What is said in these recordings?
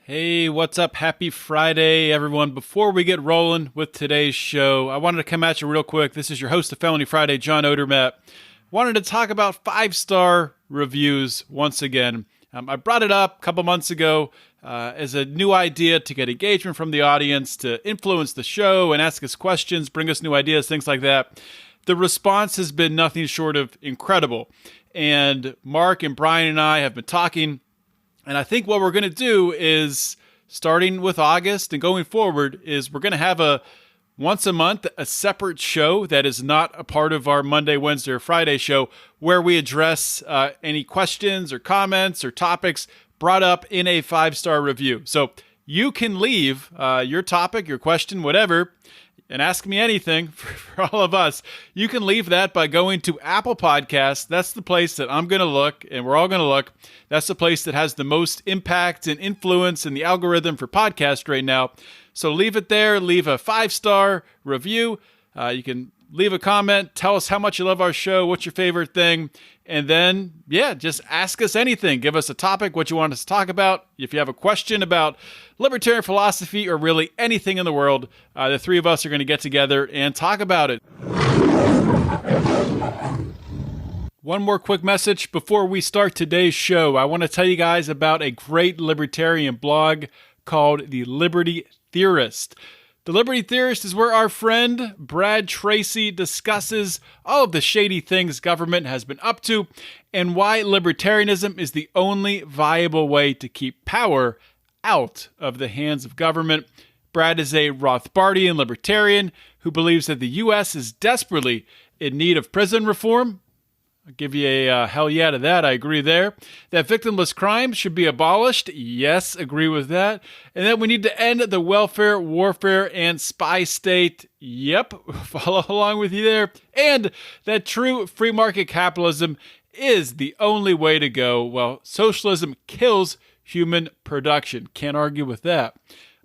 Hey, what's up? Happy Friday, everyone. Before we get rolling with today's show, I wanted to come at you real quick. This is your host of Felony Friday, John Odermatt. Wanted to talk about 5-star reviews once again. I brought it up a couple months ago as a new idea to get engagement from the audience, to influence the show and ask us questions, bring us new ideas, things like that. The response has been nothing short of incredible. And Mark and Brian and I have been talking. And I think what we're going to do is, starting with August and going forward, is we're going to have once a month, a separate show that is not a part of our Monday, Wednesday, or Friday show, where we address any questions or comments or topics brought up in a 5-star review. So you can leave your topic, your question, whatever, and ask me anything for all of us. You can leave that by going to Apple Podcasts. That's the place that I'm going to look, and we're all going to look. That's the place that has the most impact and influence in the algorithm for podcast right now. So leave it there. Leave a 5-star review. You can leave a comment. Tell us how much you love our show. What's your favorite thing? And then, just ask us anything. Give us a topic, what you want us to talk about. If you have a question about libertarian philosophy or really anything in the world, the three of us are going to get together and talk about it. One more quick message before we start today's show. I want to tell you guys about a great libertarian blog called The Liberty Theorist. The Liberty Theorist is where our friend Brad Tracy discusses all of the shady things government has been up to and why libertarianism is the only viable way to keep power out of the hands of government. Brad is a Rothbardian libertarian who believes that the U.S. is desperately in need of prison reform. I'll give you a hell yeah to that. I agree there. That victimless crime should be abolished. Yes, agree with that. And that we need to end the welfare, warfare, and spy state. Yep, follow along with you there. And that true free market capitalism is the only way to go. Well, socialism kills human production. Can't argue with that.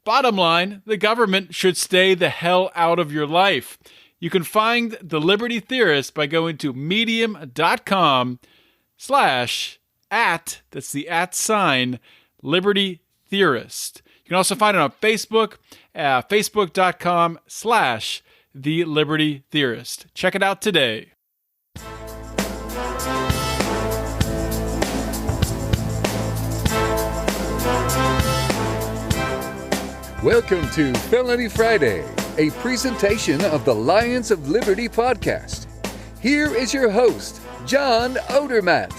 Bottom line, the government should stay the hell out of your life. You can find The Liberty Theorist by going to medium.com/@, that's the @ Liberty Theorist. You can also find it on Facebook, facebook.com/The Liberty Theorist. Check it out today. Welcome to Felony Friday, a presentation of the Lions of Liberty podcast. Here is your host, John Odermatt.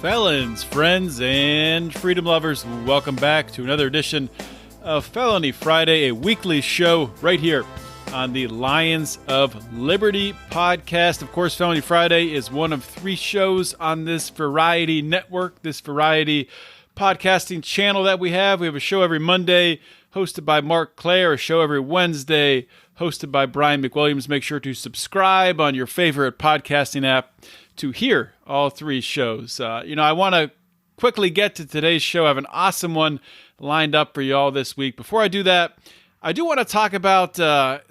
Felons, friends, and freedom lovers, welcome back to another edition of Felony Friday, a weekly show right here on the Lions of Liberty podcast. Of course, Felony Friday is one of 3 shows on this variety network, this variety podcasting channel that we have. We have a show every Monday hosted by Mark Clare, a show every Wednesday hosted by Brian McWilliams. Make sure to subscribe on your favorite podcasting app to hear all 3 shows. I want to quickly get to today's show. I have an awesome one lined up for you all this week. Before I do that, I do want to talk about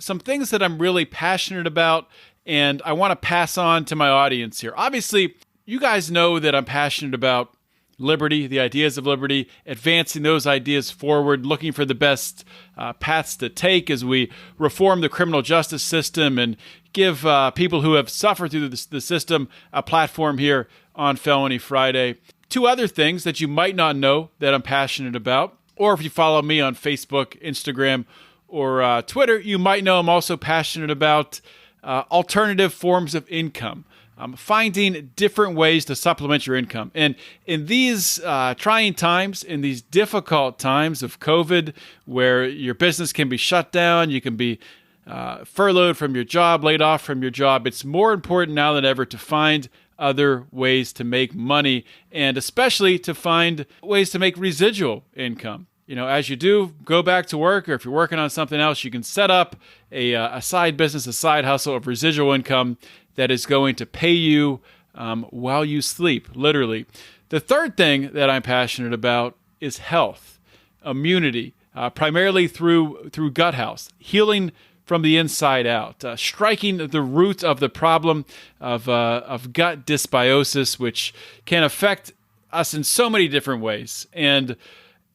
some things that I'm really passionate about, and I want to pass on to my audience here. Obviously, you guys know that I'm passionate about liberty, the ideas of liberty, advancing those ideas forward, looking for the best paths to take as we reform the criminal justice system and give people who have suffered through the system a platform here on Felony Friday. 2 other things that you might not know that I'm passionate about, or if you follow me on Facebook, Instagram, or Twitter, you might know I'm also passionate about alternative forms of income. Finding different ways to supplement your income. And in these trying times, in these difficult times of COVID, where your business can be shut down, you can be furloughed from your job, laid off from your job, it's more important now than ever to find other ways to make money, and especially to find ways to make residual income. As you do go back to work, or if you're working on something else, you can set up a side business, a side hustle of residual income that is going to pay you while you sleep, literally. The third thing that I'm passionate about is health, immunity, primarily through gut health, healing from the inside out, striking the root of the problem of gut dysbiosis, which can affect us in so many different ways. And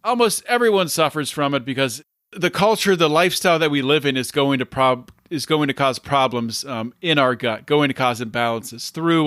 almost everyone suffers from it because the culture, the lifestyle that we live in is going to cause problems in our gut, going to cause imbalances through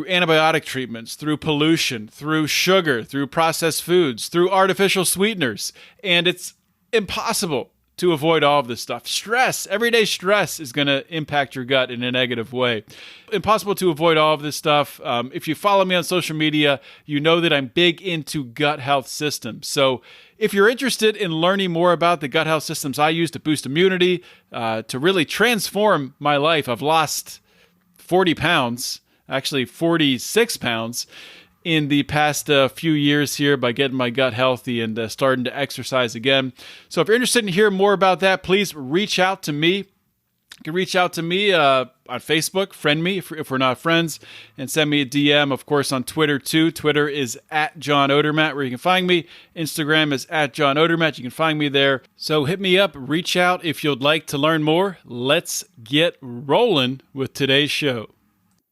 antibiotic treatments, through pollution, through sugar, through processed foods, through artificial sweeteners. And it's impossible to avoid all of this stuff. Stress, everyday stress is going to impact your gut in a negative way. Impossible to avoid all of this stuff. If you follow me on social media, you know that I'm big into gut health systems. So if you're interested in learning more about the gut health systems I use to boost immunity, to really transform my life, I've lost 40 pounds, actually 46 pounds, in the past few years here by getting my gut healthy and starting to exercise again. So if you're interested in hearing more about that, please reach out to me. You can reach out to me on Facebook, friend me if we're not friends, and send me a DM, of course, on Twitter too. Twitter is @JohnOdermatt, where you can find me. Instagram is @JohnOdermatt. You can find me there. So hit me up, reach out if you'd like to learn more. Let's get rolling with today's show.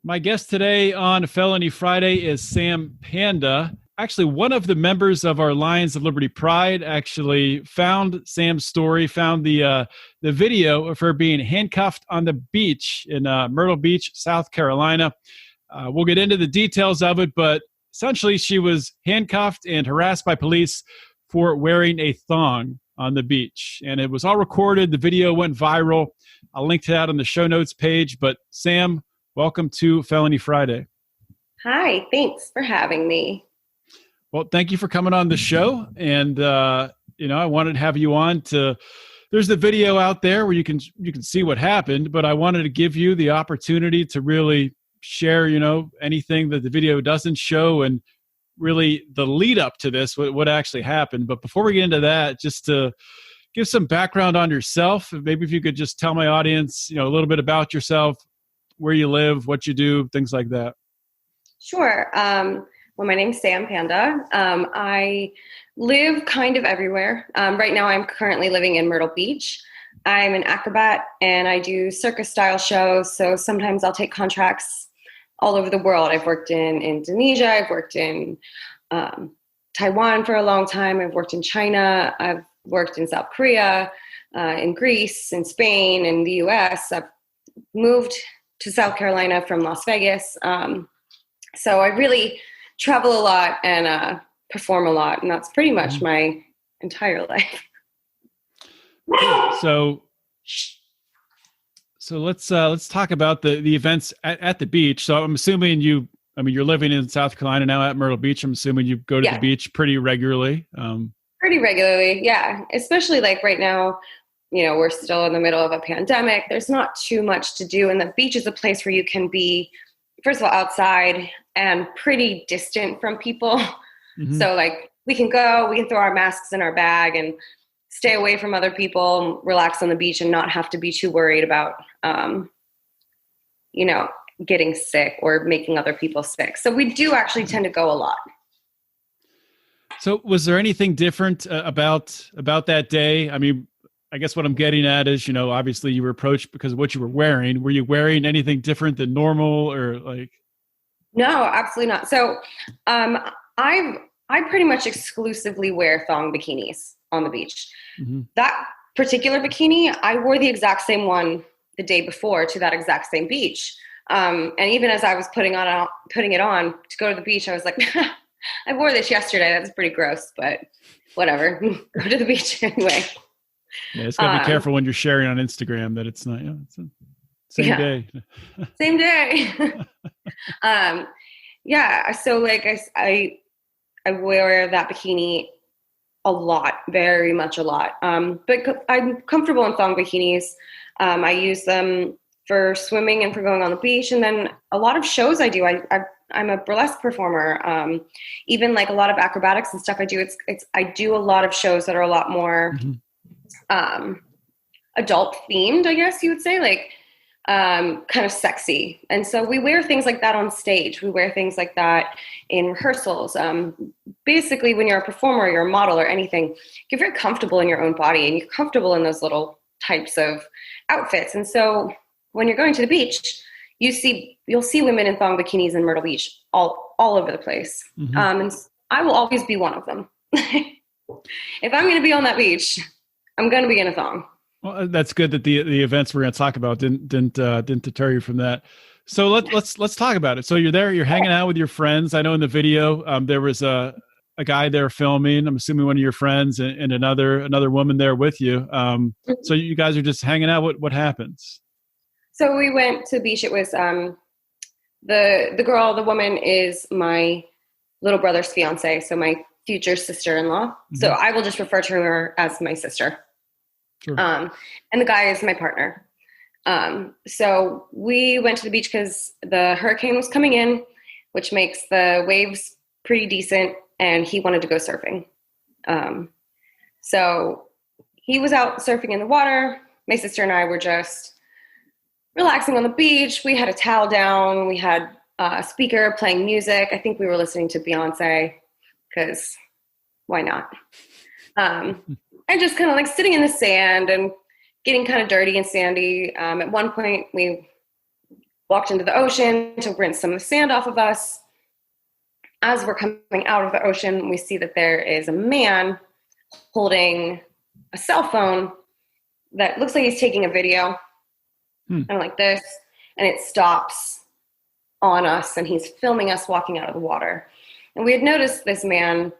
My guest today on Felony Friday is Sam Panda. Actually, one of the members of our Lions of Liberty Pride actually found Sam's story, found the video of her being handcuffed on the beach in Myrtle Beach, South Carolina. We'll get into the details of it, but essentially she was handcuffed and harassed by police for wearing a thong on the beach. And it was all recorded. The video went viral. I'll link to that on the show notes page. But Sam, welcome to Felony Friday. Hi, thanks for having me. Well, thank you for coming on the show. And, I wanted to have you on there's the video out there where you can see what happened, but I wanted to give you the opportunity to really share, anything that the video doesn't show and really the lead up to this, what actually happened. But before we get into that, just to give some background on yourself, maybe if you could just tell my audience, a little bit about yourself, where you live, what you do, things like that. Sure. Well, my name's Sam Panda. I live kind of everywhere. Right now, I'm currently living in Myrtle Beach. I'm an acrobat and I do circus-style shows. So sometimes I'll take contracts all over the world. I've worked in Indonesia. I've worked in Taiwan for a long time. I've worked in China. I've worked in South Korea, in Greece, in Spain, in the U.S. I've moved to South Carolina from Las Vegas. So I really travel a lot and perform a lot, and that's pretty much my entire life. So let's talk about the events at the beach. So I'm assuming you're living in South Carolina now at Myrtle Beach. I'm assuming you go to the beach pretty regularly. Pretty regularly, yeah. Especially like right now, we're still in the middle of a pandemic. There's not too much to do, and the beach is a place where you can be, first of all, outside and pretty distant from people. Mm-hmm. So like we can throw our masks in our bag and stay away from other people, relax on the beach and not have to be too worried about, getting sick or making other people sick. So we do actually tend to go a lot. So was there anything different about that day? I mean, I guess what I'm getting at is, obviously you were approached because of what you were wearing. Were you wearing anything different than normal or like? No, absolutely not. So I pretty much exclusively wear thong bikinis on the beach. Mm-hmm. That particular bikini, I wore the exact same one the day before to that exact same beach. And even as I was putting it on to go to the beach, I was like, I wore this yesterday. That's pretty gross, but whatever. Go to the beach anyway. Yeah, it's gotta be careful when you're sharing on Instagram that it's not. It's the same day. Same day. So like I wear that bikini a lot, very much a lot. But I'm comfortable in thong bikinis. I use them for swimming and for going on the beach, and then a lot of shows I do. I'm a burlesque performer. Even like a lot of acrobatics and stuff I do. I do a lot of shows that are a lot more. Mm-hmm. Adult themed, I guess you would say, like kind of sexy. And so we wear things like that on stage. We wear things like that in rehearsals. Basically, when you're a performer, you're a model or anything, you're very comfortable in your own body and you're comfortable in those little types of outfits. And so when you're going to the beach, you'll see women in thong bikinis in Myrtle Beach all over the place. Mm-hmm. And I will always be one of them. If I'm going to be on that beach, I'm going to be in a thong. Well, that's good that the events we're going to talk about didn't deter you from that. So let's talk about it. So you're there, you're hanging out with your friends. I know in the video there was a guy there filming. I'm assuming one of your friends and another woman there with you. So you guys are just hanging out. What happens? So we went to the beach. It was the woman is my little brother's fiance, so my future sister-in-law. Mm-hmm. So I will just refer to her as my sister. Sure. And the guy is my partner. So we went to the beach because the hurricane was coming in, which makes the waves pretty decent, and he wanted to go surfing. So he was out surfing in the water. My sister and I were just relaxing on the beach. We had a towel down. We had a speaker playing music. I think we were listening to Beyonce because why not? And just kind of like sitting in the sand and getting kind of dirty and sandy. At one point, we walked into the ocean to rinse some of the sand off of us. As we're coming out of the ocean, we see that there is a man holding a cell phone that looks like he's taking a video, kind of like this, and it stops on us, and he's filming us walking out of the water. And we had noticed this man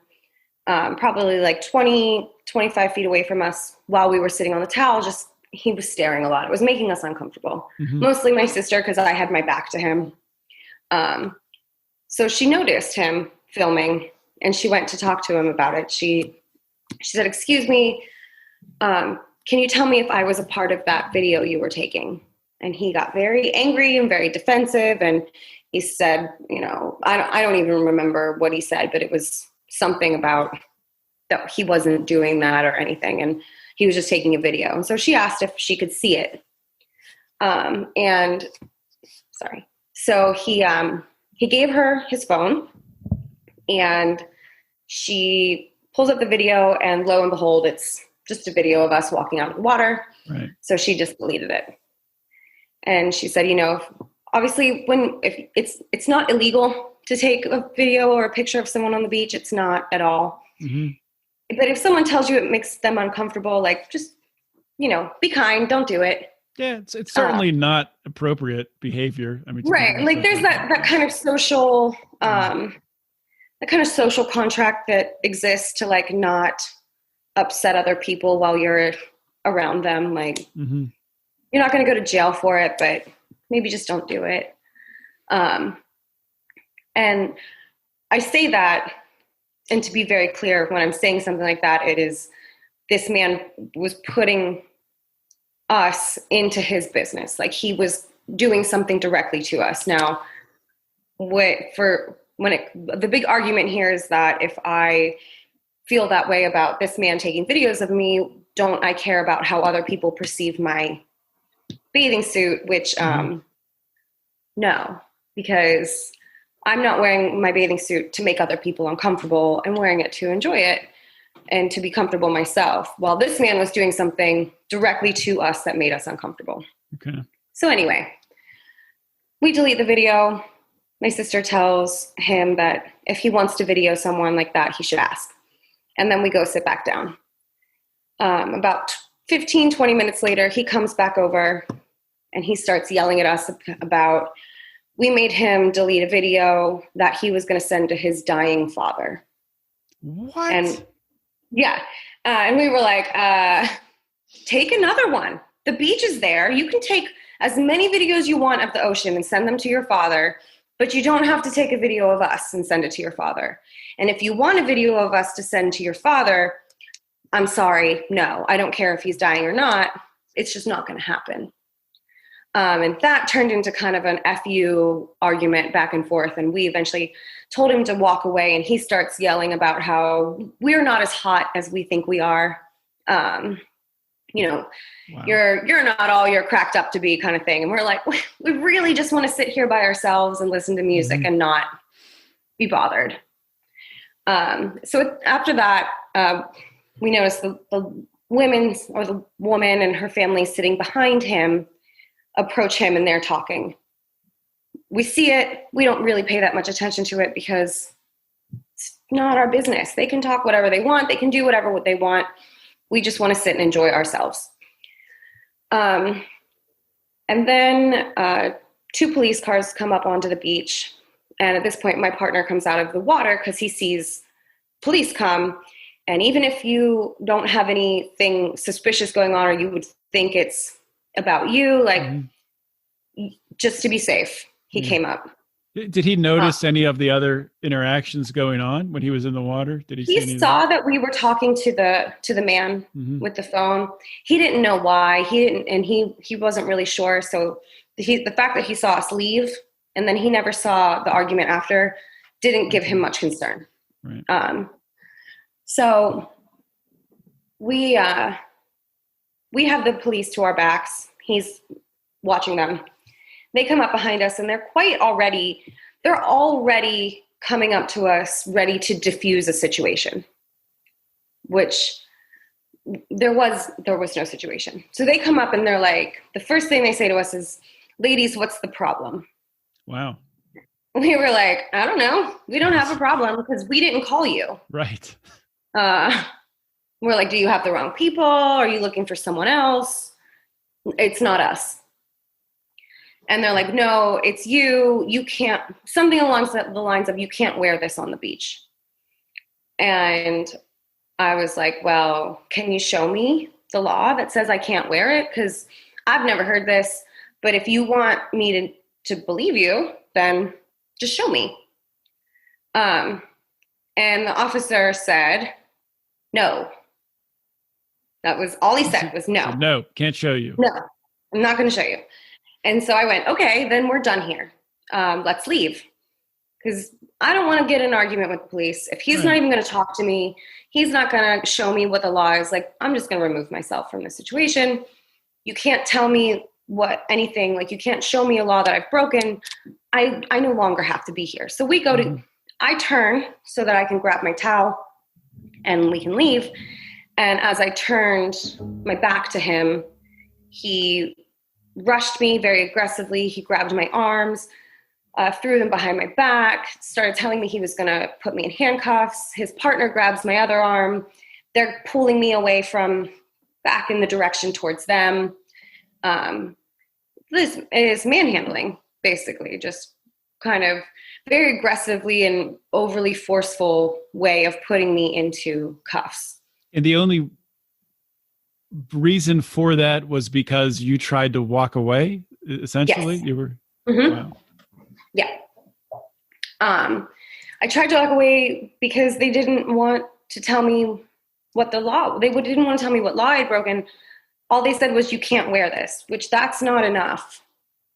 probably like 20, 25 feet away from us while we were sitting on the towel. Just he was staring a lot. It was making us uncomfortable. Mm-hmm. Mostly my sister, because I had my back to him. So she noticed him filming, and she went to talk to him about it. She said, "Excuse me, can you tell me if I was a part of that video you were taking?" And he got very angry and very defensive, and he said, I don't even remember what he said, but it was something about that he wasn't doing that or anything, and he was just taking a video. And so she asked if she could see it. So he gave her his phone, and she pulls up the video, and lo and behold, it's just a video of us walking out of the water. Right. So she just deleted it. And she said, obviously if it's not illegal to take a video or a picture of someone on the beach, it's not at all. Mm-hmm. But if someone tells you it makes them uncomfortable, like just, be kind, don't do it. Yeah, it's certainly not appropriate behavior. I mean, right. Like there's that kind of social, contract that exists to like not upset other people while you're around them. Like mm-hmm. You're not going to go to jail for it, but maybe just don't do it. And I say that, and to be very clear, when I'm saying something like that, it is this man was putting us into his business. Like he was doing something directly to us. Now, the big argument here is that if I feel that way about this man taking videos of me, don't I care about how other people perceive my bathing suit, which, no, because I'm not wearing my bathing suit to make other people uncomfortable. I'm wearing it to enjoy it and to be comfortable myself. While this man was doing something directly to us that made us uncomfortable. Okay. So anyway, we delete the video. My sister tells him that if he wants to video someone like that, he should ask. And then we go sit back down. About 15, 20 minutes later, he comes back over and he starts yelling at us about, we made him delete a video that he was going to send to his dying father. What? And yeah. And we were like, take another one. The beach is there. You can take as many videos you want of the ocean and send them to your father, but you don't have to take a video of us and send it to your father. And if you want a video of us to send to your father, I'm sorry, no, I don't care if he's dying or not. It's just not going to happen. And that turned into kind of an FU argument back and forth. And we eventually told him to walk away, and he starts yelling about how we're not as hot as we think we are. Wow. You're not all you're cracked up to be, kind of thing. And we're like, we really just want to sit here by ourselves and listen to music mm-hmm. and not be bothered. So after that, we noticed the woman and her family sitting behind him approach him, and they're talking. We see it. We don't really pay that much attention to it because not our business. They can talk whatever they want. They can do whatever they want. We just want to sit and enjoy ourselves. And then 2 police cars come up onto the beach. And at this point, my partner comes out of the water because he sees police come. And even if you don't have anything suspicious going on, or you would think it's about you, like, just to be safe, he came up. Did he notice any of the other interactions going on when he was in the water? Did he? He saw that we were talking to the man with the phone. He didn't know why. He didn't, and he wasn't really sure. So the fact that he saw us leave and then he never saw the argument after didn't give him much concern. Right. So we have the police to our backs. He's watching them. They come up behind us and they're already coming up to us, ready to diffuse a situation, which there was no situation. So they come up and they're like, the first thing they say to us is, "Ladies, what's the problem?" Wow. We were like, "I don't know. We don't have a problem because we didn't call you." Right. We're like, "Do you have the wrong people? Are you looking for someone else? It's not us." And they're like, "No, it's you. You can't," something along the lines of, "You can't wear this on the beach." And I was like, "Well, can you show me the law that says I can't wear it? Because I've never heard this. But if you want me to believe you, then just show me." And the officer said, "No." That was all he said, was no. No, can't show you. No, I'm not going to show you. And so I went, "Okay, then we're done here. Let's leave." Because I don't want to get in an argument with the police. If he's not even going to talk to me, he's not going to show me what the law is. Like, I'm just going to remove myself from the situation. You can't tell me anything, like, you can't show me a law that I've broken. I no longer have to be here. So we go I turn so that I can grab my towel and we can leave. And as I turned my back to him, he rushed me very aggressively. He grabbed my arms, threw them behind my back, started telling me he was going to put me in handcuffs. His partner grabs my other arm. They're pulling me away from back in the direction towards them. This is manhandling, basically, just kind of very aggressively and overly forceful way of putting me into cuffs. And the only reason for that was because you tried to walk away, essentially? Yes. You were... Wow. Yeah. I tried to walk away because they didn't want to tell me what didn't want to tell me what law I'd broken. All they said was, "You can't wear this," which that's not enough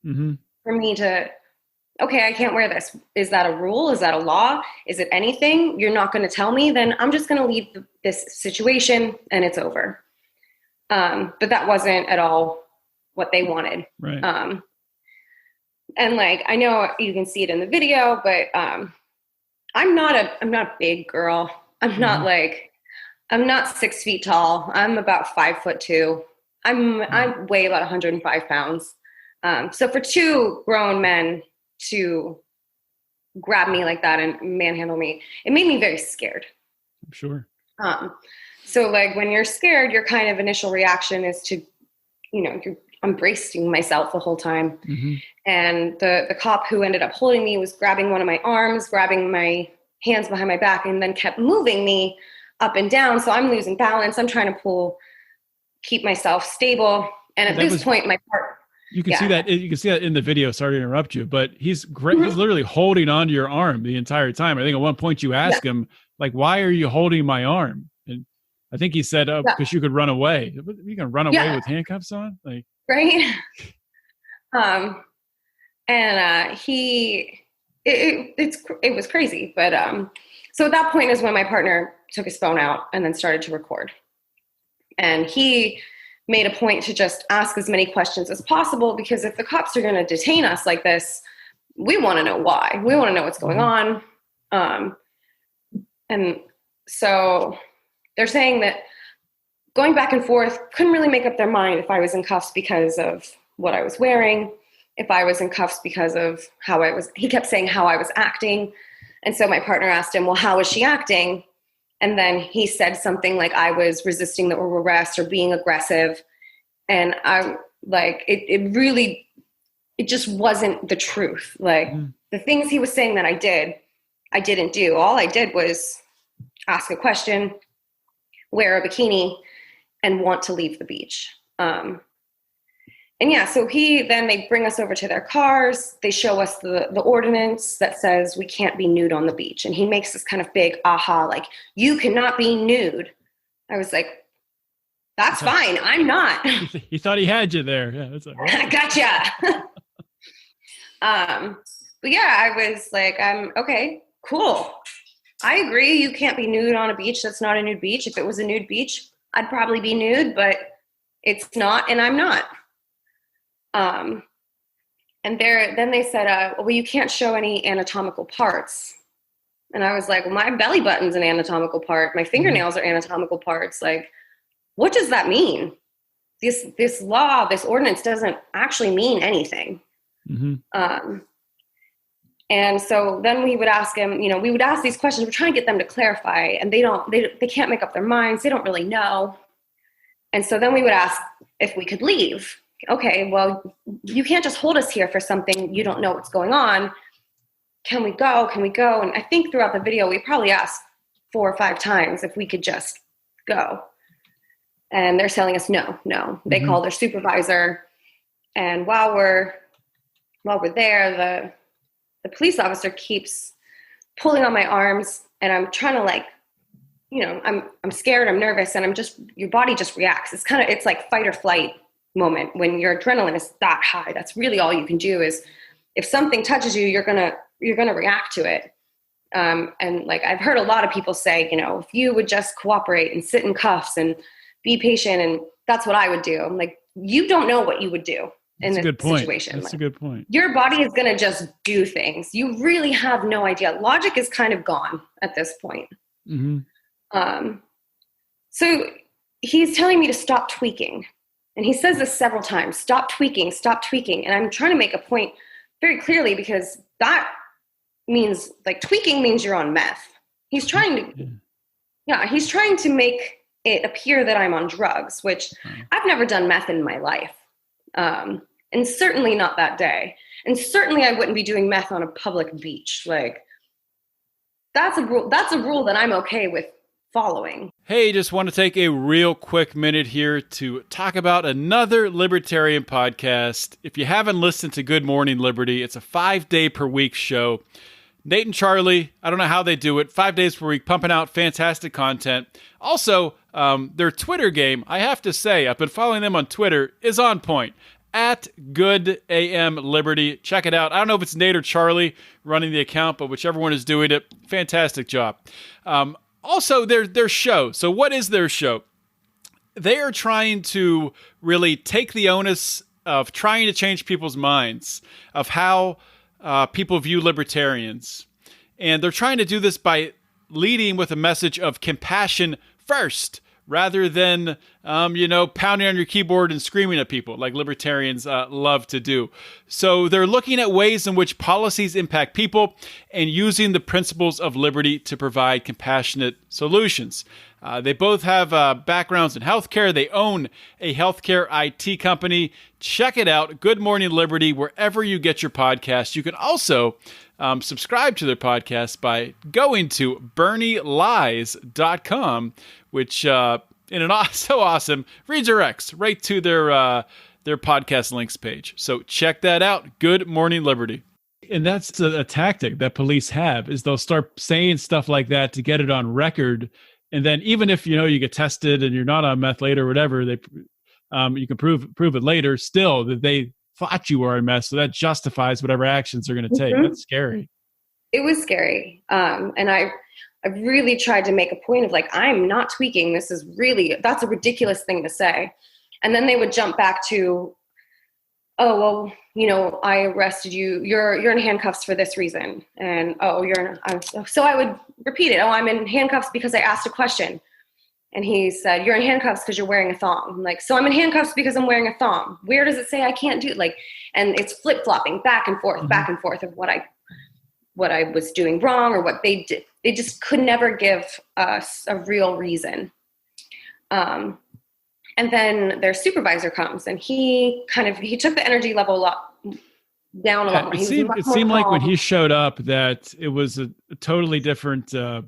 for me to, okay, I can't wear this. Is that a rule? Is that a law? Is it anything? You're not going to tell me? Then I'm just going to leave this situation and it's over. But that wasn't at all what they wanted. Right. And like, I know you can see it in the video, but I'm not a big girl. I'm not 6 feet tall. I'm about 5'2". I weigh about 105 pounds. So for 2 grown men to grab me like that and manhandle me, it made me very scared. I'm sure. So like, when you're scared, your kind of initial reaction is to, I'm bracing myself the whole time. And the cop who ended up holding me was grabbing one of my arms, grabbing my hands behind my back, and then kept moving me up and down. So I'm losing balance. I'm trying to keep myself stable. And at this point, my partner, you can see that. You can see that in the video. Sorry to interrupt you, but he's great. He's literally holding onto your arm the entire time. I think at one point you ask him, like, "Why are you holding my arm?" And I think he said, "Oh, because you could run away." You can run away with handcuffs on, like, right? It was crazy, but so at that point is when my partner took his phone out and then started to record, and he made a point to just ask as many questions as possible, because if the cops are going to detain us like this, we want to know why. We want to know what's going on. And so they're saying that going back and forth, couldn't really make up their mind if I was in cuffs because of what I was wearing, if I was in cuffs because of he kept saying how I was acting. And so my partner asked him, well, how was she acting? And then he said something like, I was resisting the arrest or being aggressive. And I like, it just wasn't the truth. Like the things he was saying that I didn't do. All I did was ask a question, wear a bikini, and want to leave the beach. And yeah, so they bring us over to their cars. They show us the ordinance that says we can't be nude on the beach. And he makes this kind of big aha, like, you cannot be nude. I was like, that's fine. I'm not. He thought he had you there. Yeah, that's like, I gotcha. But yeah, I was like, okay, cool. I agree. You can't be nude on a beach. That's not a nude beach. If it was a nude beach, I'd probably be nude, but it's not, and I'm not. And then they said, well, you can't show any anatomical parts. And I was like, well, my belly button's an anatomical part. My fingernails are anatomical parts. Like, what does that mean? This law, this ordinance doesn't actually mean anything. And so then we would ask him, we would ask these questions. We're trying to get them to clarify, and they can't make up their minds. They don't really know. And so then we would ask if we could leave. Okay, well, you can't just hold us here for something you don't know what's going on. Can we go? Can we go? And I think throughout the video, we probably asked 4 or 5 times if we could just go. And they're telling us no. They call their supervisor. And while we're there, the police officer keeps pulling on my arms, and I'm trying to I'm scared, I'm nervous, and your body just reacts. It's like fight or flight moment when your adrenaline is that high. That's really all you can do. Is if something touches you, you're gonna react to it. And like I've heard a lot of people say, if you would just cooperate and sit in cuffs and be patient, and that's what I would do. I'm like, you don't know what you would do in this situation. That's a good point. Your body is gonna just do things. You really have no idea. Logic is kind of gone at this point. So he's telling me to stop tweaking. And he says this several times, stop tweaking. And I'm trying to make a point very clearly, because that means, like, tweaking means you're on meth. He's trying to make it appear that I'm on drugs, which I've never done meth in my life. And certainly not that day. And certainly I wouldn't be doing meth on a public beach. Like, that's a rule that I'm okay with following. Hey, just want to take a real quick minute here to talk about another libertarian podcast. If you haven't listened to Good Morning Liberty, it's a 5-day per week show. Nate and Charlie, I don't know how they do it, 5 days per week, pumping out fantastic content. Also, their Twitter game, I have to say, I've been following them on Twitter, is on point. At Good AM Liberty. Check it out. I don't know if it's Nate or Charlie running the account, but whichever one is doing it, fantastic job. Also, their show. So what is their show? They are trying to really take the onus of trying to change people's minds of how people view libertarians. And they're trying to do this by leading with a message of compassion first, rather than, pounding on your keyboard and screaming at people like libertarians love to do. So they're looking at ways in which policies impact people and using the principles of liberty to provide compassionate solutions. They both have backgrounds in healthcare. They own a healthcare IT company. Check it out, Good Morning Liberty, wherever you get your podcasts. You can also subscribe to their podcast by going to BernieLies.com, which so awesome redirects right to their podcast links page. So check that out. Good Morning Liberty. And that's a tactic that police have, is they'll start saying stuff like that to get it on record. And then even if, you get tested and you're not on meth later or whatever, you can prove it later still that they thought you were on meth. So that justifies whatever actions they're going to take. That's scary. It was scary. And I really tried to make a point of, like, I'm not tweaking. That's a ridiculous thing to say. And then they would jump back to, oh, well, I arrested you. You're in handcuffs for this reason. And, so I would repeat it. Oh, I'm in handcuffs because I asked a question. And he said, you're in handcuffs because you're wearing a thong. I'm like, so I'm in handcuffs because I'm wearing a thong. Where does it say I can't do it? And it's flip-flopping back and forth of what what I was doing wrong or what they did. They just could never give us a real reason. And then their supervisor comes, and he took the energy level down a lot more. It seemed like when he showed up that it was a totally different, the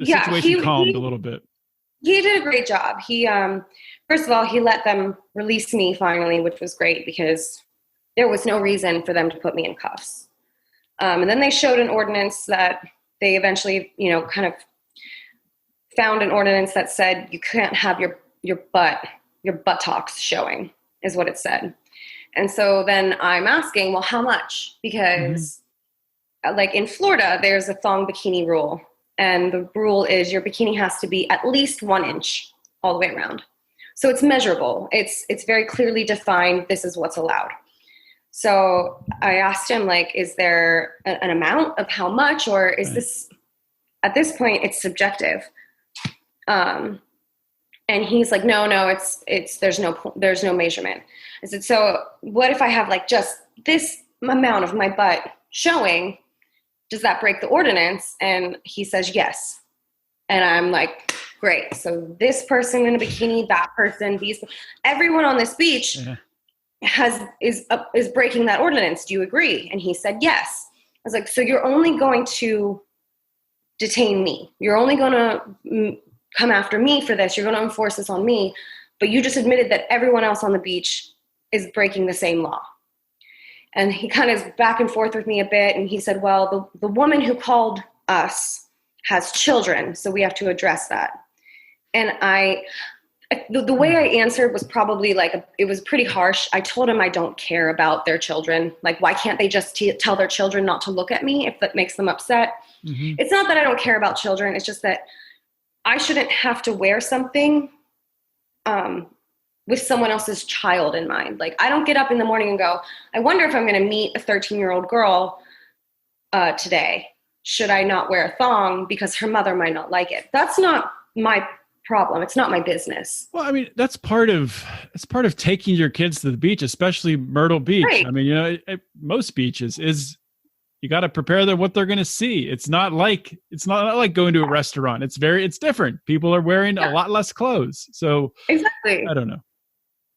situation calmed a little bit. He did a great job. He, first of all, he let them release me finally, which was great because there was no reason for them to put me in cuffs. And then they showed an ordinance that they eventually, kind of found an ordinance that said you can't have your buttocks showing, is what it said. And so then I'm asking, well, how much? Because like in Florida, there's a thong bikini rule. And the rule is your bikini has to be at least 1 inch all the way around. So it's measurable. It's very clearly defined. This is what's allowed. So I asked him, like, is there an amount of how much, or is this, at this point, it's subjective? And he's like, no, there's no measurement. I said, so what if I have like just this amount of my butt showing? Does that break the ordinance? And he says, yes. And I'm like, great. So this person in a bikini, that person, everyone on this beach is breaking that ordinance. Do you agree? And he said, yes. I was like, so you're only going to detain me. You're only going to come after me for this. You're going to enforce this on me. But you just admitted that everyone else on the beach is breaking the same law. And he kind of back and forth with me a bit. And he said, well, the woman who called us has children, so we have to address that. And the way I answered was probably like, it was pretty harsh. I told him I don't care about their children. Like, why can't they just tell their children not to look at me if that makes them upset? Mm-hmm. It's not that I don't care about children. It's just that I shouldn't have to wear something with someone else's child in mind. Like, I don't get up in the morning and go, I wonder if I'm going to meet a 13-year-old girl today. Should I not wear a thong because her mother might not like it? That's not my problem. It's not my business. Well, I mean, that's part of taking your kids to the beach, especially Myrtle Beach. Right. I mean, most beaches is you got to prepare them what they're going to see. It's not like going to a restaurant. It's different. People are wearing a lot less clothes. So exactly. I don't know.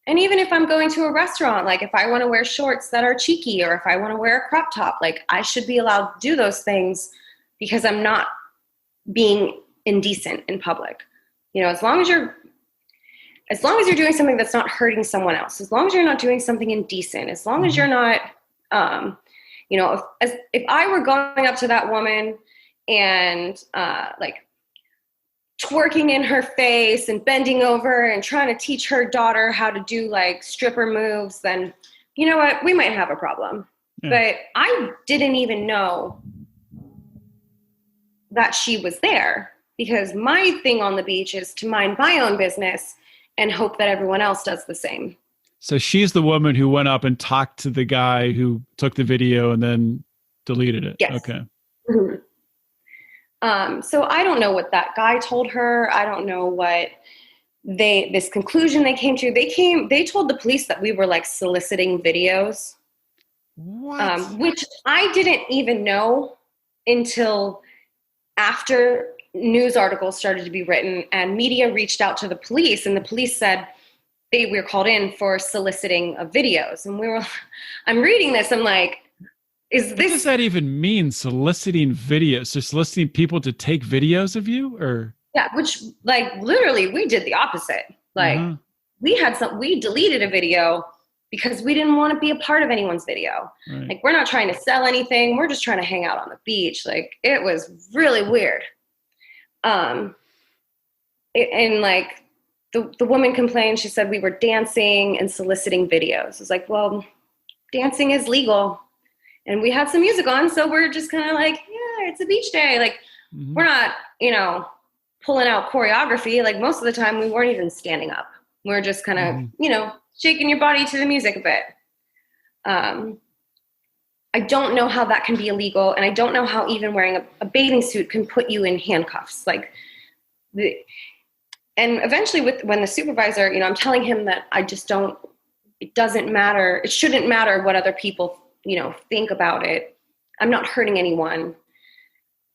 And even if I'm going to a restaurant, like if I want to wear shorts that are cheeky, or if I want to wear a crop top, like I should be allowed to do those things because I'm not being indecent in public. As long as you're doing something that's not hurting someone else, as long as you're not doing something indecent, as long as you're not, if I were going up to that woman and like twerking in her face and bending over and trying to teach her daughter how to do like stripper moves, then you know what? We might have a problem. Yeah. But I didn't even know that she was there, because my thing on the beach is to mind my own business and hope that everyone else does the same. So she's the woman who went up and talked to the guy who took the video and then deleted it. Yes. Okay. Mm-hmm. So I don't know what that guy told her. I don't know what this conclusion they came to. They told the police that we were like soliciting videos. What? Which I didn't even know until after news articles started to be written and media reached out to the police, and the police said we were called in for soliciting of videos. And I'm reading this. I'm like, what does that even mean? Soliciting videos? So soliciting people to take videos of you, or? Yeah, which like literally we did the opposite. Like we deleted a video because we didn't want to be a part of anyone's video. Right. Like, we're not trying to sell anything. We're just trying to hang out on the beach. Like, it was really weird. And like the woman complained, she said we were dancing and soliciting videos. I was like, well, dancing is legal. And we had some music on, so we're just kind of like, yeah, it's a beach day. Like, we're not, pulling out choreography. Like, most of the time we weren't even standing up. We're just kind of, shaking your body to the music a bit. I don't know how that can be illegal, and I don't know how even wearing a bathing suit can put you in handcuffs. Like, and eventually when the supervisor, I'm telling him that it doesn't matter. It shouldn't matter what other people, think about it. I'm not hurting anyone.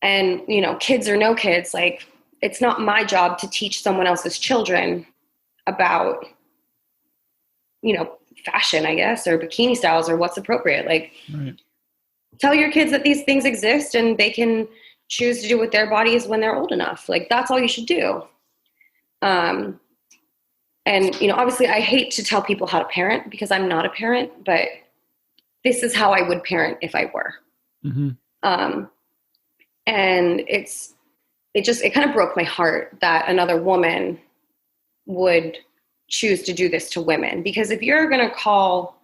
And, you know, kids or no kids, like, it's not my job to teach someone else's children about, you know, fashion, I guess, or bikini styles or what's appropriate. Like, Right. tell your kids that these things exist and they can choose to do with their bodies when they're old enough. Like, that's all you should do. And, you know, obviously I hate to tell people how to parent because I'm not a parent, but this is how I would parent if I were. Mm-hmm. And it kind of broke my heart that another woman would choose to do this to women. Because if you're going to call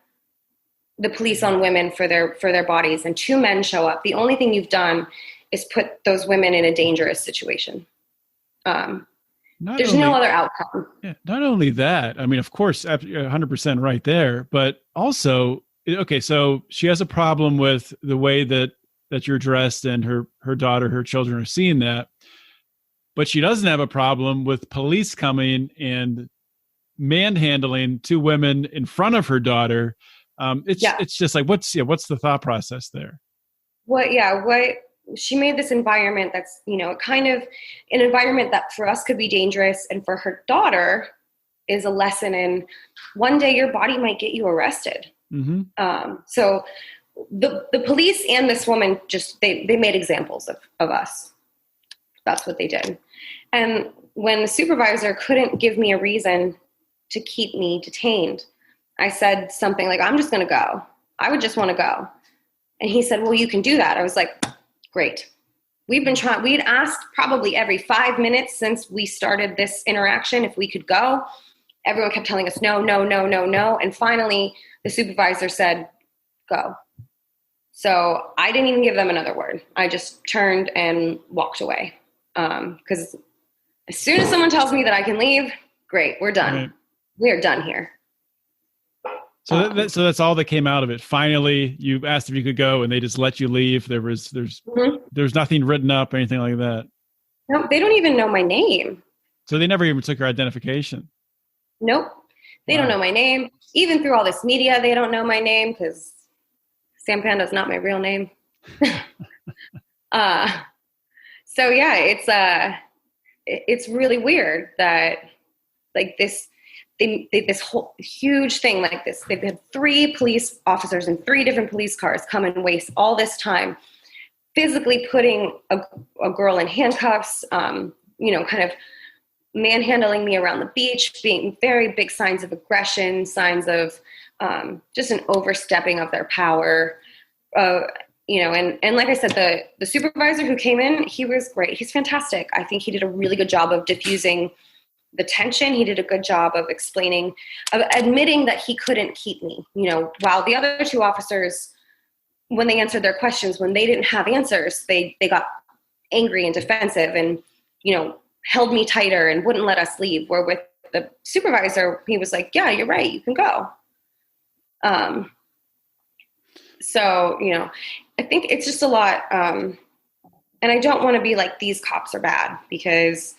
the police on women for their bodies and two men show up, the only thing you've done is put those women in a dangerous situation. There's no other outcome. Yeah, not only that, I mean, of course, 100% right there, but also, okay, so she has a problem with the way that you're dressed and her daughter, her children are seeing that, but she doesn't have a problem with police coming and manhandling two women in front of her daughter. It's just like, what's the thought process there? What she made this environment that's, you know, kind of an environment that for us could be dangerous. And for her daughter is a lesson in one day your body might get you arrested. Mm-hmm. So the police and this woman just, they made examples of us. That's what they did. And when the supervisor couldn't give me a reason to keep me detained, I said something like, I'm just going to go. I would just want to go. And he said, well, you can do that. I was like, great. We'd asked probably every 5 minutes since we started this interaction if we could go. Everyone kept telling us no, no, no, no, no. And finally, the supervisor said, go. So I didn't even give them another word. I just turned and walked away. Because as soon as someone tells me that I can leave, great, we're done. Right. We are done here. So that's all that came out of it. Finally, you asked if you could go, and they just let you leave. There's nothing written up, or anything like that. No, they don't even know my name. So they never even took your identification. Nope, they don't know my name. Even through all this media, they don't know my name because Sam Panda is not my real name. So yeah, it's really weird that like this. They this whole huge thing like this. They've had 3 police officers in 3 different police cars come and waste all this time physically putting a girl in handcuffs, you know, kind of manhandling me around the beach, being very big signs of aggression, signs of just an overstepping of their power. You know, and like I said, the supervisor who came in, he was great. He's fantastic. I think he did a really good job of diffusing the tension. He did a good job of admitting that he couldn't keep me, you know, while the other 2 officers, when they answered their questions, when they didn't have answers, they got angry and defensive and, you know, held me tighter and wouldn't let us leave. Where with the supervisor, he was like, yeah, you're right, you can go. So, you know, I think it's just a lot. And I don't want to be like, these cops are bad, because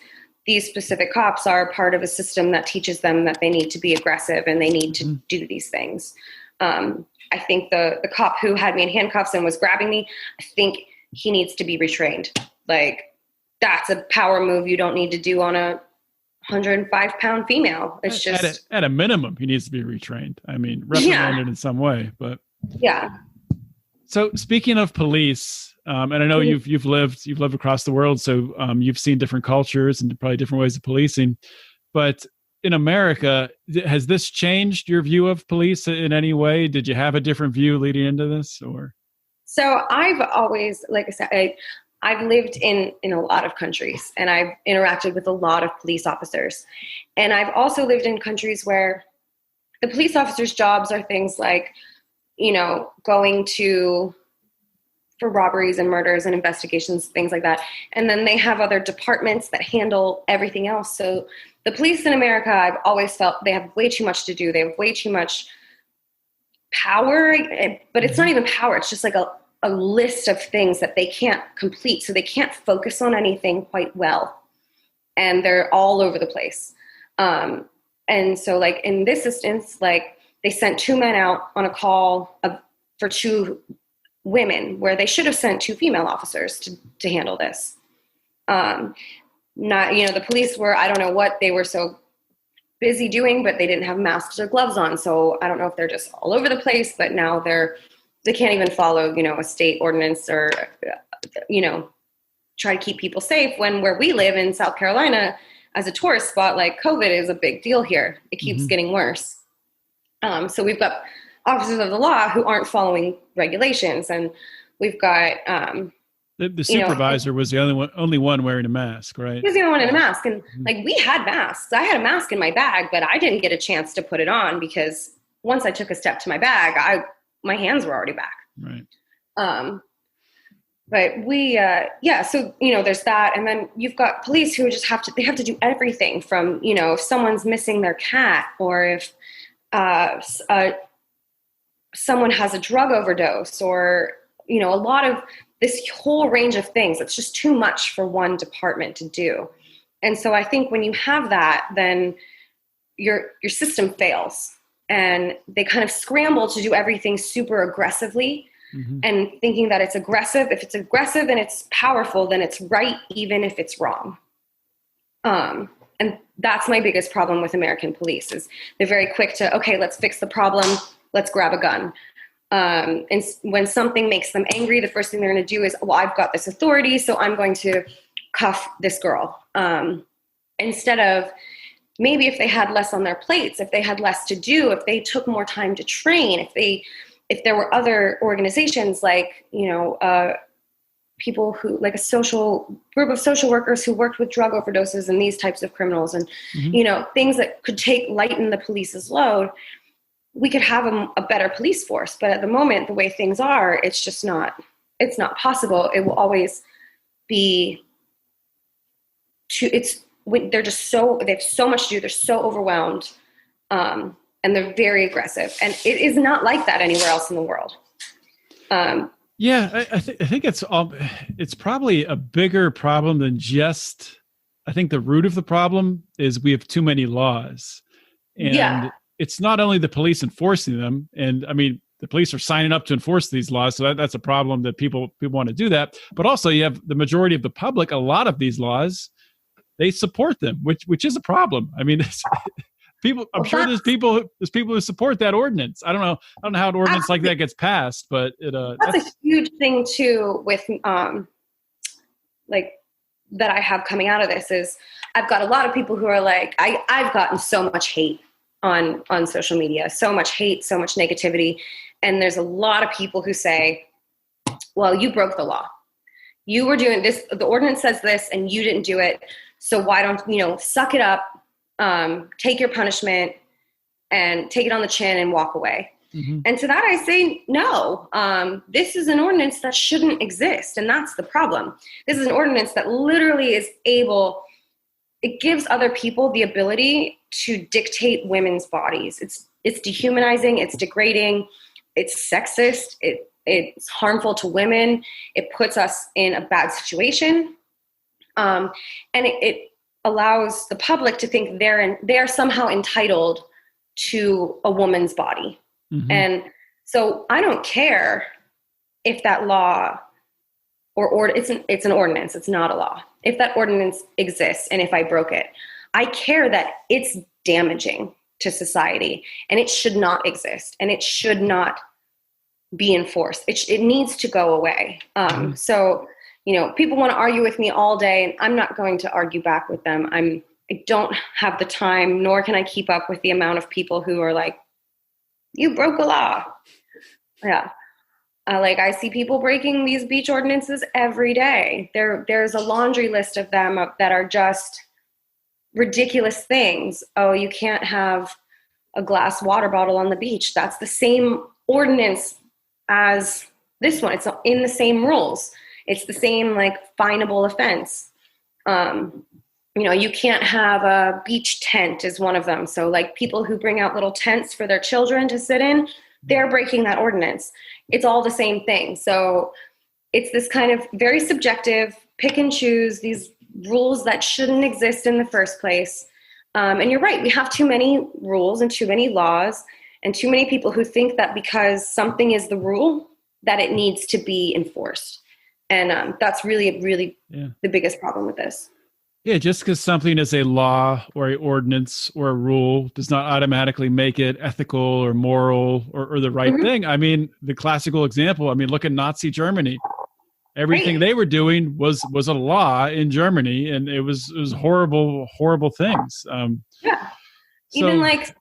these specific cops are part of a system that teaches them that they need to be aggressive and they need to do these things. I think the cop who had me in handcuffs and was grabbing me, I think he needs to be retrained. Like, that's a power move you don't need to do on a 105-pound female. It's just at a minimum, he needs to be retrained. I mean, reprimanded in some way, but yeah. So speaking of police, and I know you've lived across the world, so you've seen different cultures and probably different ways of policing. But in America, has this changed your view of police in any way? Did you have a different view leading into this, or? So I've always, like I said, I've lived in a lot of countries, and I've interacted with a lot of police officers. And I've also lived in countries where the police officers' jobs are things like, you know, going for robberies and murders and investigations, things like that. And then they have other departments that handle everything else. So the police in America, I've always felt they have way too much to do. They have way too much power, but it's not even power. It's just like a list of things that they can't complete. So they can't focus on anything quite well. And they're all over the place. And so like in this instance, like they sent 2 men out on a call for 2 women, where they should have sent 2 female officers to handle this. Not, the police were, I don't know what they were so busy doing, but they didn't have masks or gloves on. So I don't know if they're just all over the place, but now they can't even follow, a state ordinance or, try to keep people safe, when where we live in South Carolina as a tourist spot, like COVID is a big deal here. It keeps getting worse. So we've got officers of the law who aren't following regulations, and we've got the supervisor was the only one wearing a mask, right? He was the only one in a mask, and like we had masks. I had a mask in my bag, but I didn't get a chance to put it on because once I took a step to my bag, my hands were already back. Right. But we, so, there's that. And then you've got police who just have to do everything from, if someone's missing their cat, or if someone has a drug overdose, or, a lot of this whole range of things. It's just too much for one department to do. And so I think when you have that, then your system fails, and they kind of scramble to do everything super aggressively. And thinking that it's aggressive. If it's aggressive and it's powerful, then it's right, even if it's wrong. And that's my biggest problem with American police, is they're very quick to, okay, let's fix the problem. Let's grab a gun. And when something makes them angry, the first thing they're going to do is, well, I've got this authority, so I'm going to cuff this girl. Instead of maybe if they had less on their plates, if they had less to do, if they took more time to train, if there were other organizations like, people who, like a group of social workers who worked with drug overdoses and these types of criminals, and, things that could lighten the police's load, we could have a better police force. But at the moment, the way things are, it's not possible. It will always be they have so much to do. They're so overwhelmed. And they're very aggressive, and it is not like that anywhere else in the world. I think it's probably a bigger problem than just, I think the root of the problem is we have too many laws, and it's not only the police enforcing them. And I mean, the police are signing up to enforce these laws. So that's a problem, that people want to do that. But also you have the majority of the public, a lot of these laws, they support them, which is a problem. I mean, I'm sure there's people who support that ordinance. I don't know how an ordinance like that gets passed, but that's a huge thing too with like that I have coming out of this is I've got a lot of people who are like, I've gotten so much hate on social media, so much hate, so much negativity. And there's a lot of people who say, well, you broke the law. You were doing this, the ordinance says this, and you didn't do it. So why don't, suck it up. Take your punishment and take it on the chin and walk away. And to that I say, no, this is an ordinance that shouldn't exist. And that's the problem. This is an ordinance that literally it gives other people the ability to dictate women's bodies. It's dehumanizing, it's degrading, it's sexist, it's harmful to women. It puts us in a bad situation. And it allows the public to think they're somehow entitled to a woman's body. And so I don't care if that law or it's an ordinance, it's not a law. If that ordinance exists and if I broke it, I care that it's damaging to society and it should not exist and it should not be enforced. It needs to go away. So people want to argue with me all day, and I'm not going to argue back with them. I don't have the time, nor can I keep up with the amount of people who are like, you broke a law. Yeah. I see people breaking these beach ordinances every day. There's a laundry list of them that are just ridiculous things. Oh, you can't have a glass water bottle on the beach. That's the same ordinance as this one. It's in the same rules. It's the same finable offense. You can't have a beach tent is one of them. So people who bring out little tents for their children to sit in, they're breaking that ordinance. It's all the same thing. So it's this kind of very subjective, pick and choose these rules that shouldn't exist in the first place. And you're right. We have too many rules and too many laws and too many people who think that because something is the rule, that it needs to be enforced. And that's really the biggest problem with this. Yeah, just because something is a law or an ordinance or a rule does not automatically make it ethical or moral or the right thing. I mean, the classical example, I mean, look at Nazi Germany. Everything they were doing was a law in Germany, and it was horrible things. Even like,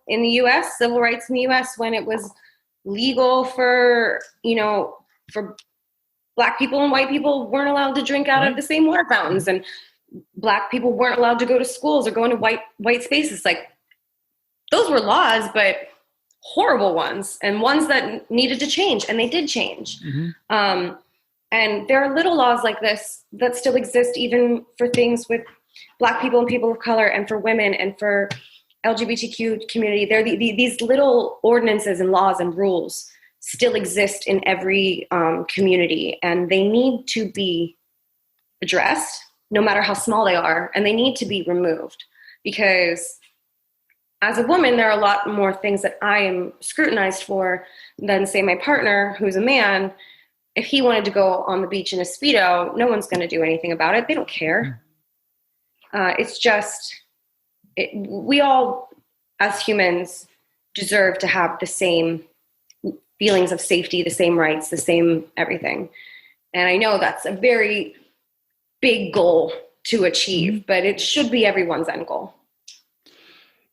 in the U.S., civil rights in the U.S., when it was legal for Black people and white people weren't allowed to drink out of the same water fountains, and Black people weren't allowed to go to schools or go into white spaces. Like, those were laws, but horrible ones, and ones that needed to change, and they did change. And there are little laws like this that still exist, even for things with Black people and people of color, and for women, and for LGBTQ community. There, these little ordinances and laws and rules still exist in every community, and they need to be addressed, no matter how small they are, and they need to be removed. Because as a woman, there are a lot more things that I am scrutinized for than, say, my partner, who's a man. If he wanted to go on the beach in a Speedo, no one's going to do anything about it. They don't care. It's just, we all, as humans, deserve to have the same feelings of safety, the same rights, the same everything. And I know that's a very big goal to achieve, but it should be everyone's end goal.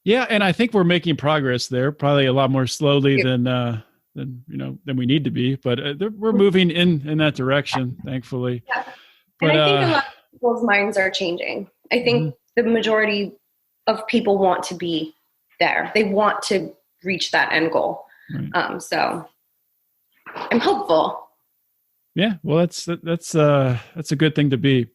Yeah, and I think we're making progress there, probably a lot more slowly than we need to be, but we're moving in that direction, thankfully. Yeah. And I think a lot of people's minds are changing. I think the majority of people want to be there. They want to reach that end goal. Right. So I'm hopeful. Yeah, well, that's a good thing to be.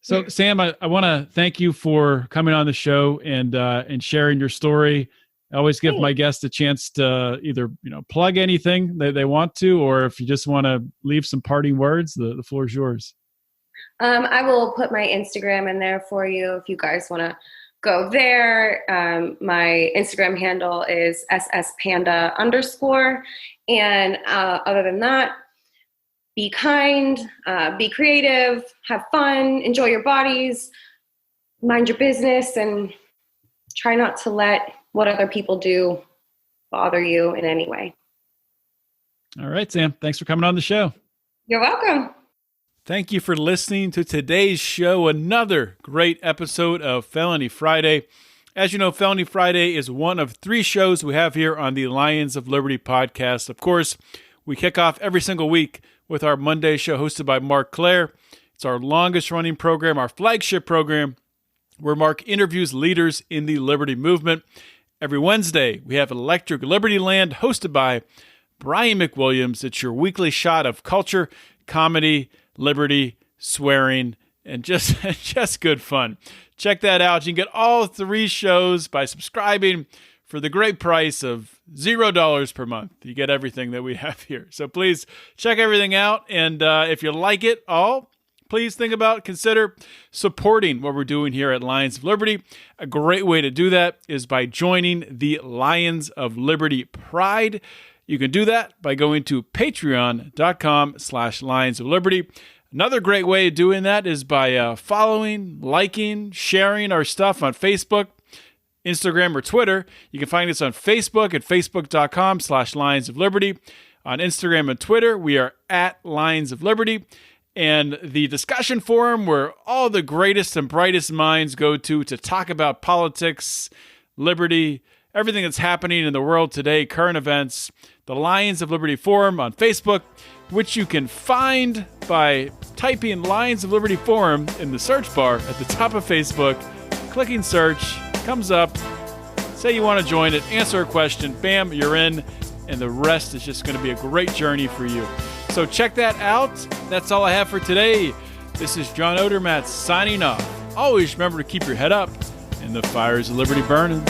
So, Sam, I want to thank you for coming on the show and sharing your story. I always give my guests a chance to either plug anything that they want to, or if you just want to leave some parting words, the floor is yours. I will put my Instagram in there for you if you guys want to go there. My Instagram handle is sspanda_. And other than that, be kind, be creative, have fun, enjoy your bodies, mind your business, and try not to let what other people do bother you in any way. All right, Sam. Thanks for coming on the show. You're welcome. Thank you for listening to today's show. Another great episode of Felony Friday. As you know, Felony Friday is one of 3 shows we have here on the Lions of Liberty podcast. Of course, we kick off every single week with our Monday show hosted by Mark Claire. It's our longest running program, our flagship program, where Mark interviews leaders in the Liberty movement. Every Wednesday, we have Electric Liberty Land hosted by Brian McWilliams. It's your weekly shot of culture, comedy, liberty, swearing, and just good fun. Check that out. You can get all 3 shows by subscribing for the great price of $0 per month. You get everything that we have here. So please check everything out. And if you like it all, please consider supporting what we're doing here at Lions of Liberty. A great way to do that is by joining the Lions of Liberty Pride. You can do that by going to patreon.com/Lions of Liberty. Another great way of doing that is by following, liking, sharing our stuff on Facebook, Instagram, or Twitter. You can find us on Facebook at facebook.com/Lions of Liberty. On Instagram and Twitter, we are at Lions of Liberty. And the discussion forum where all the greatest and brightest minds go to talk about politics, liberty, everything that's happening in the world today, current events, the Lions of Liberty Forum on Facebook, which you can find by typing Lions of Liberty Forum in the search bar at the top of Facebook, clicking search, comes up, say you want to join it, answer a question, bam, you're in, and the rest is just going to be a great journey for you. So check that out. That's all I have for today. This is John Odermatt signing off. Always remember to keep your head up and the fires of liberty burning.